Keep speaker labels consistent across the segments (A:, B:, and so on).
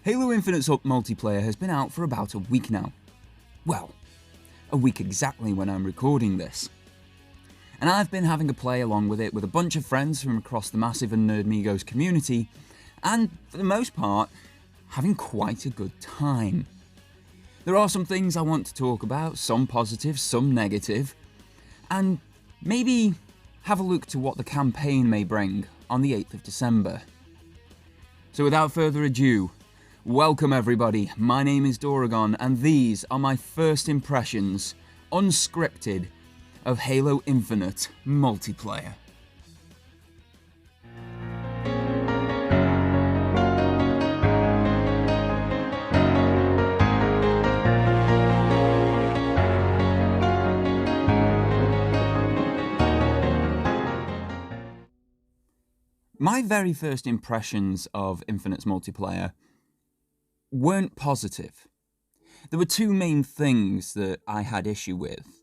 A: Halo Infinite's multiplayer has been out for about a week now. Well, a week exactly when I'm recording this. And I've been having a play along with it with a bunch of friends from across the massive and Nerdmigos community, and for the most part, having quite a good time. There are some things I want to talk about, some positive, some negative, and maybe have a look to what the campaign may bring on the 8th of December. So without further ado, welcome everybody, my name is Doragon, and these are my first impressions, unscripted, of Halo Infinite multiplayer. My very first impressions of Infinite's multiplayer weren't positive. There were two main things that I had issue with.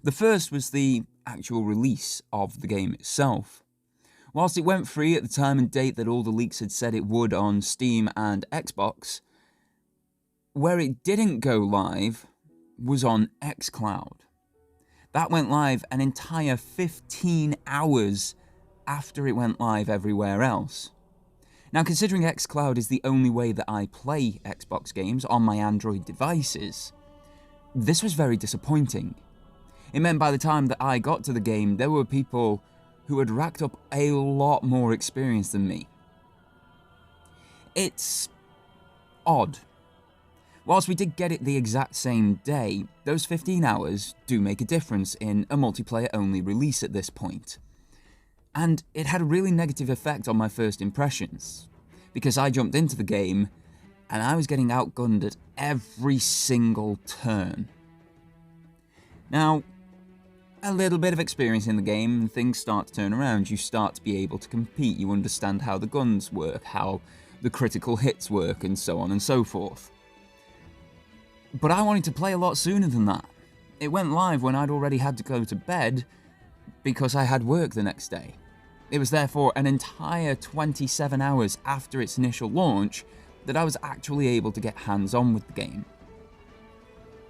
A: The first was the actual release of the game itself. Whilst it went free at the time and date that all the leaks had said it would on Steam and Xbox, where it didn't go live was on Xcloud. That went live an entire 15 hours after it went live everywhere else. Now, considering Xcloud is the only way that I play Xbox games on my Android devices, this was very disappointing. It meant by the time that I got to the game, there were people who had racked up a lot more experience than me. It's odd. Whilst we did get it the exact same day, those 15 hours do make a difference in a multiplayer-only release at this point. And it had a really negative effect on my first impressions, because I jumped into the game and I was getting outgunned at every single turn. Now, a little bit of experience in the game and things start to turn around. You start to be able to compete, you understand how the guns work, how the critical hits work, and so on and so forth. But I wanted to play a lot sooner than that. It went live when I'd already had to go to bed because I had work the next day. It was therefore an entire 27 hours after its initial launch that I was actually able to get hands-on with the game.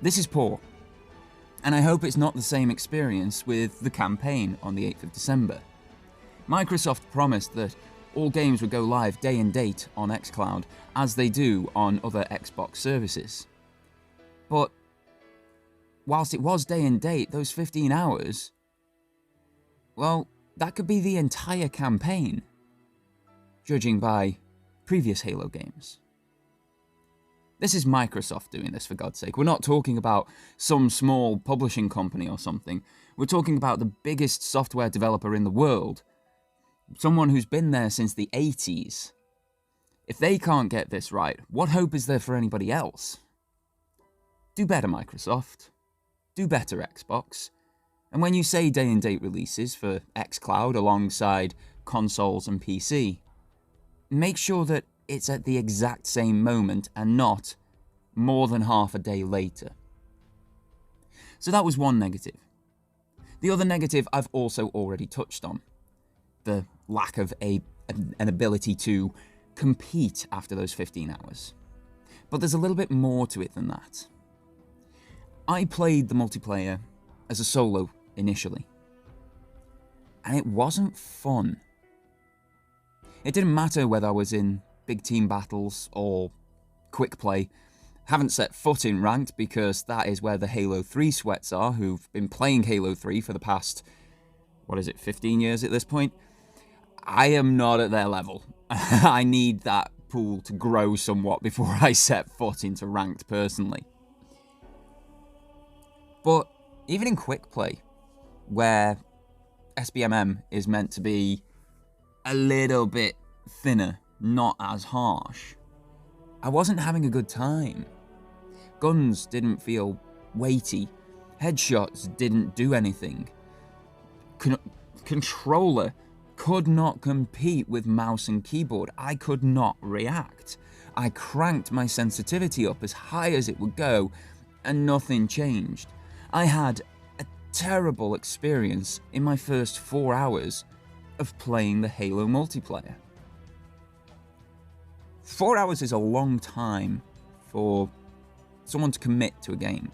A: This is poor, and I hope it's not the same experience with the campaign on the 8th of December. Microsoft promised that all games would go live day and date on Xcloud, as they do on other Xbox services. But whilst it was day and date, those 15 hours, well, that could be the entire campaign, judging by previous Halo games. This is Microsoft doing this, for God's sake. We're not talking about some small publishing company or something. We're talking about the biggest software developer in the world. Someone who's been there since the 80s. If they can't get this right, what hope is there for anybody else? Do better, Microsoft. Do better, Xbox. And when you say day-and-date releases for Xcloud alongside consoles and PC, make sure that it's at the exact same moment and not more than half a day later. So that was one negative. The other negative I've also already touched on. The lack of an ability to compete after those 15 hours. But there's a little bit more to it than that. I played the multiplayer as a solo initially, and it wasn't fun. It didn't matter whether I was in big team battles or quick play. Haven't set foot in ranked because that is where the Halo 3 sweats are, who've been playing Halo 3 for the past, 15 years at this point? I am not at their level. I need that pool to grow somewhat before I set foot into ranked personally. But even in quick play, where SBMM is meant to be a little bit thinner, not as harsh, I wasn't having a good time. Guns didn't feel weighty, headshots didn't do anything. Controller could not compete with mouse and keyboard. I could not react. I cranked my sensitivity up as high as it would go, and nothing changed. I had a terrible experience in my first 4 hours of playing the Halo multiplayer. 4 hours is a long time for someone to commit to a game.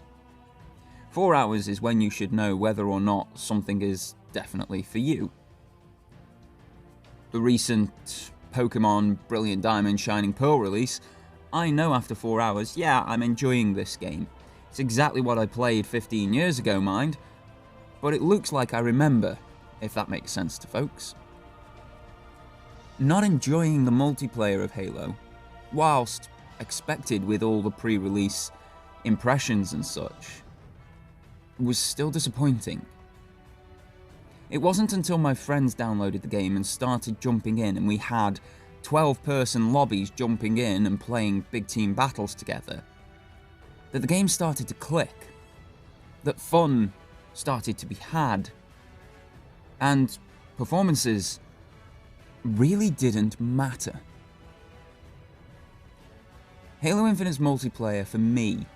A: 4 hours is when you should know whether or not something is definitely for you. The recent Pokemon Brilliant Diamond Shining Pearl release, I know after 4 hours, yeah, I'm enjoying this game. It's exactly what I played 15 years ago, mind, but it looks like I remember, if that makes sense to folks. Not enjoying the multiplayer of Halo, whilst expected with all the pre-release impressions and such, was still disappointing. It wasn't until my friends downloaded the game and started jumping in and we had 12-person lobbies jumping in and playing big team battles together that the game started to click, that fun started to be had, and performances really didn't matter. Halo Infinite's multiplayer, for me,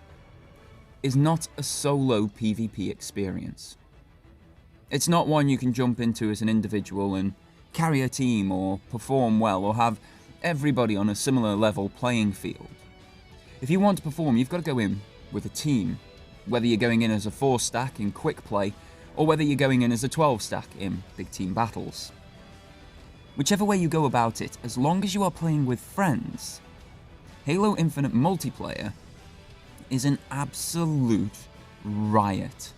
A: is not a solo PvP experience. It's not one you can jump into as an individual and carry a team or perform well or have everybody on a similar level playing field. If you want to perform, you've got to go in with a team, whether you're going in as a 4-stack in quick play or whether you're going in as a 12-stack in big team battles. Whichever way you go about it, as long as you are playing with friends, Halo Infinite multiplayer is an absolute riot.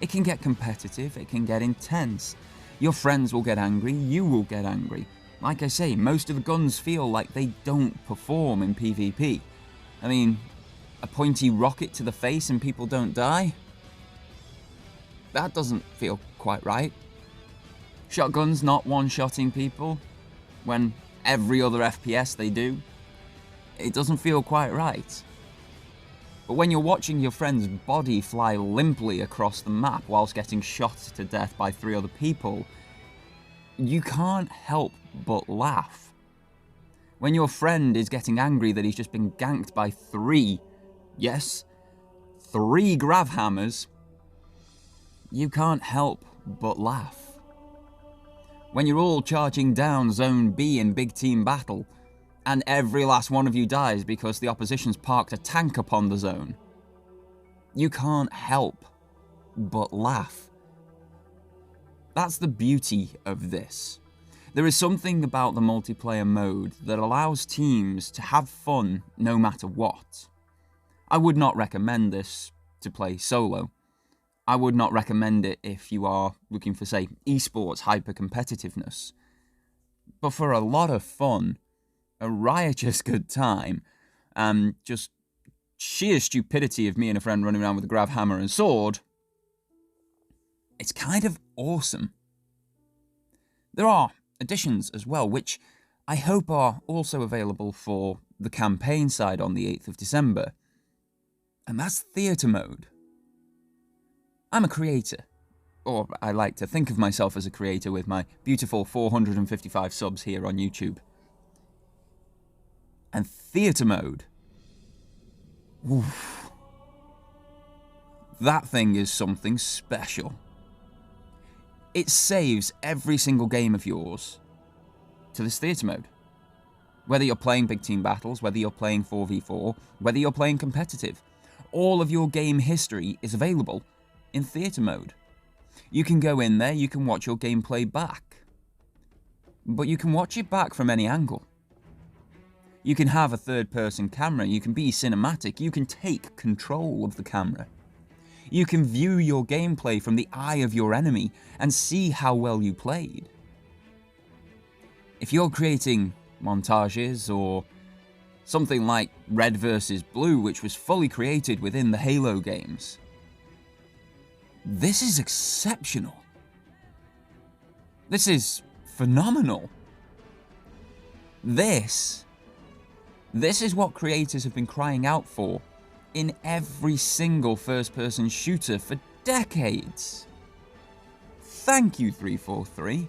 A: It can get competitive, it can get intense. Your friends will get angry, you will get angry. Like I say, most of the guns feel like they don't perform in PvP. I mean, a pointy rocket to the face and people don't die? That doesn't feel quite right. Shotguns not one-shotting people when every other FPS they do. It doesn't feel quite right. But when you're watching your friend's body fly limply across the map whilst getting shot to death by 3 other people, you can't help but laugh. When your friend is getting angry that he's just been ganked by 3 grav hammers, you can't help but laugh. When you're all charging down Zone B in big team battle, and every last one of you dies because the opposition's parked a tank upon the zone, you can't help but laugh. That's the beauty of this. There is something about the multiplayer mode that allows teams to have fun no matter what. I would not recommend this to play solo. I would not recommend it if you are looking for, say, esports hyper-competitiveness. But for a lot of fun, a riotous good time, and just sheer stupidity of me and a friend running around with a grav hammer and sword, it's kind of awesome. There are additions as well, which I hope are also available for the campaign side on the 8th of December. And that's theatre mode. I'm a creator, or I like to think of myself as a creator with my beautiful 455 subs here on YouTube. And theatre mode, oof, that thing is something special. It saves every single game of yours to this theatre mode. Whether you're playing big team battles, whether you're playing 4v4, whether you're playing competitive, all of your game history is available in theatre mode. You can go in there, you can watch your gameplay back. But you can watch it back from any angle. You can have a third-person camera, you can be cinematic, you can take control of the camera. You can view your gameplay from the eye of your enemy and see how well you played. If you're creating montages or something like Red vs. Blue, which was fully created within the Halo games, this is exceptional. This is phenomenal. This is what creators have been crying out for in every single first-person shooter for decades. Thank you, 343.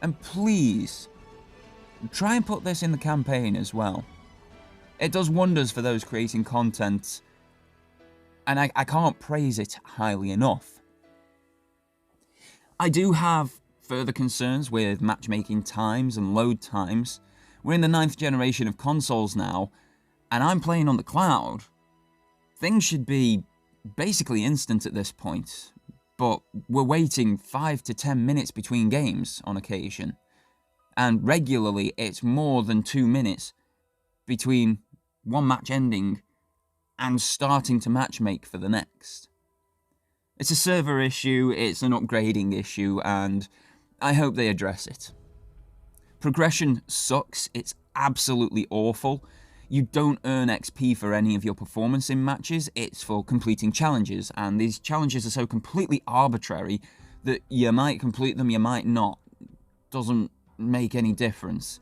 A: And please, try and put this in the campaign as well. It does wonders for those creating content, and I can't praise it highly enough. I do have further concerns with matchmaking times and load times, We're in the 9th generation of consoles now, and I'm playing on the cloud. Things should be basically instant at this point, but we're waiting 5 to 10 minutes between games on occasion. And regularly, it's more than 2 minutes between one match ending and starting to matchmake for the next. It's a server issue, it's an upgrading issue, and I hope they address it. Progression sucks, it's absolutely awful. You don't earn XP for any of your performance in matches, it's for completing challenges, and these challenges are so completely arbitrary that you might complete them, you might not. Doesn't make any difference.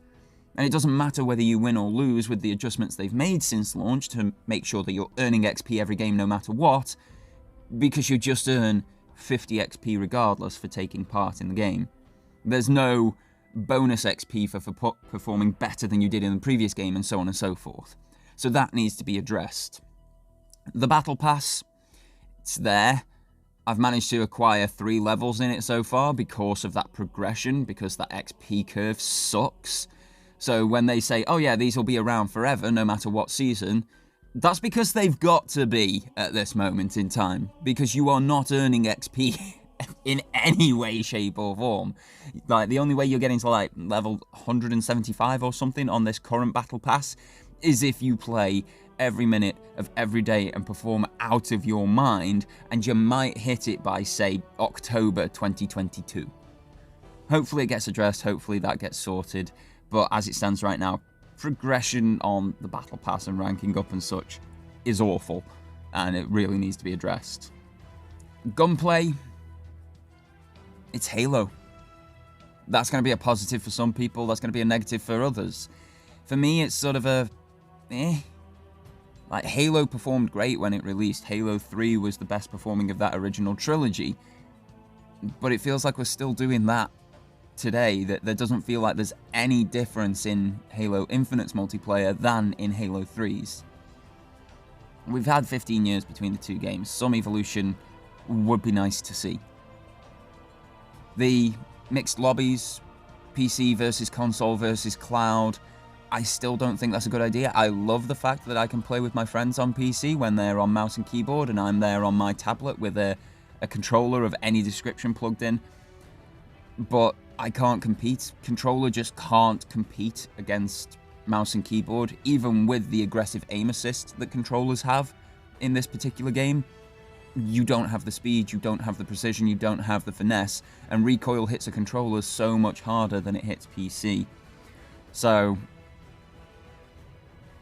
A: And it doesn't matter whether you win or lose with the adjustments they've made since launch to make sure that you're earning XP every game no matter what, because you just earn 50 XP regardless for taking part in the game. There's no bonus XP for performing better than you did in the previous game, and so on and so forth. So that needs to be addressed. The Battle Pass, it's there. I've managed to acquire 3 levels in it so far because of that progression, because that XP curve sucks. So when they say, oh yeah, these will be around forever, no matter what season, that's because they've got to be at this moment in time, because you are not earning XP in any way, shape or form. Like, the only way you're getting to like level 175 or something on this current Battle Pass is if you play every minute of every day and perform out of your mind, and you might hit it by, say, October 2022. Hopefully it gets addressed, hopefully that gets sorted. But as it stands right now, progression on the Battle Pass and ranking up and such is awful, and it really needs to be addressed. Gunplay, it's Halo. That's going to be a positive for some people, that's going to be a negative for others. For me, it's sort of a, Like, Halo performed great when it released. Halo 3 was the best performing of that original trilogy. But it feels like we're still doing that today, that there doesn't feel like there's any difference in Halo Infinite's multiplayer than in Halo 3's. We've had 15 years between the two games. Some evolution would be nice to see. The mixed lobbies, PC versus console versus cloud, I still don't think that's a good idea. I love the fact that I can play with my friends on PC when they're on mouse and keyboard, and I'm there on my tablet with a controller of any description plugged in. But I can't compete. Controller just can't compete against mouse and keyboard, even with the aggressive aim assist that controllers have in this particular game. You don't have the speed, you don't have the precision, you don't have the finesse, and recoil hits a controller so much harder than it hits PC. So,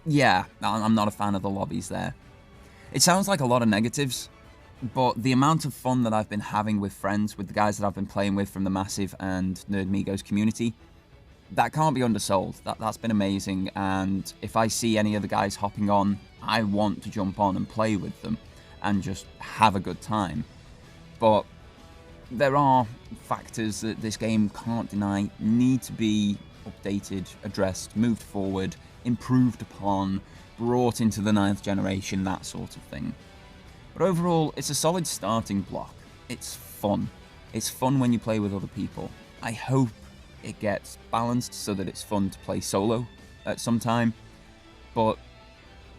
A: yeah, I'm not a fan of the lobbies there. It sounds like a lot of negatives, but the amount of fun that I've been having with friends, with the guys that I've been playing with from the Massive and Nerdmigos community, that can't be undersold. That's been amazing, and if I see any of the guys hopping on, I want to jump on and play with them and just have a good time. But there are factors that this game can't deny need to be updated, addressed, moved forward, improved upon, brought into the 9th generation, that sort of thing. But overall, it's a solid starting block. It's fun. It's fun when you play with other people. I hope it gets balanced so that it's fun to play solo at some time. But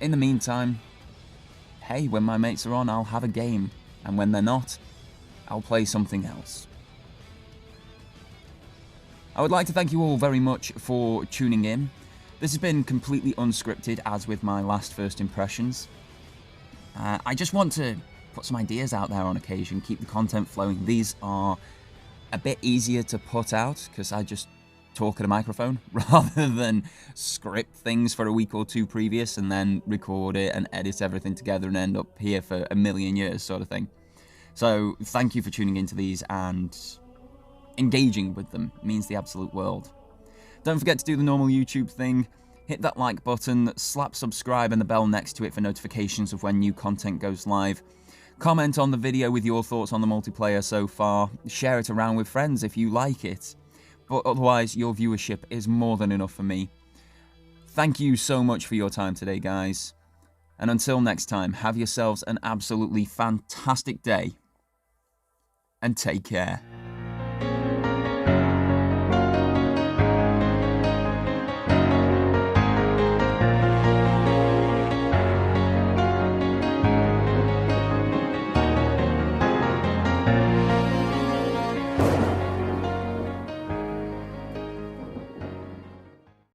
A: in the meantime, hey, when my mates are on, I'll have a game. And when they're not, I'll play something else. I would like to thank you all very much for tuning in. This has been completely unscripted, as with my last first impressions. I just want to put some ideas out there on occasion, keep the content flowing. These are a bit easier to put out because I just talk at a microphone rather than script things for a week or two previous and then record it and edit everything together and end up here for a million years sort of thing. So thank you for tuning into these and engaging with them. It means the absolute world. Don't forget to do the normal YouTube thing. Hit that like button, slap subscribe and the bell next to it for notifications of when new content goes live. Comment on the video with your thoughts on the multiplayer so far. Share it around with friends if you like it. But otherwise, your viewership is more than enough for me. Thank you so much for your time today, guys. And until next time, have yourselves an absolutely fantastic day. And take care.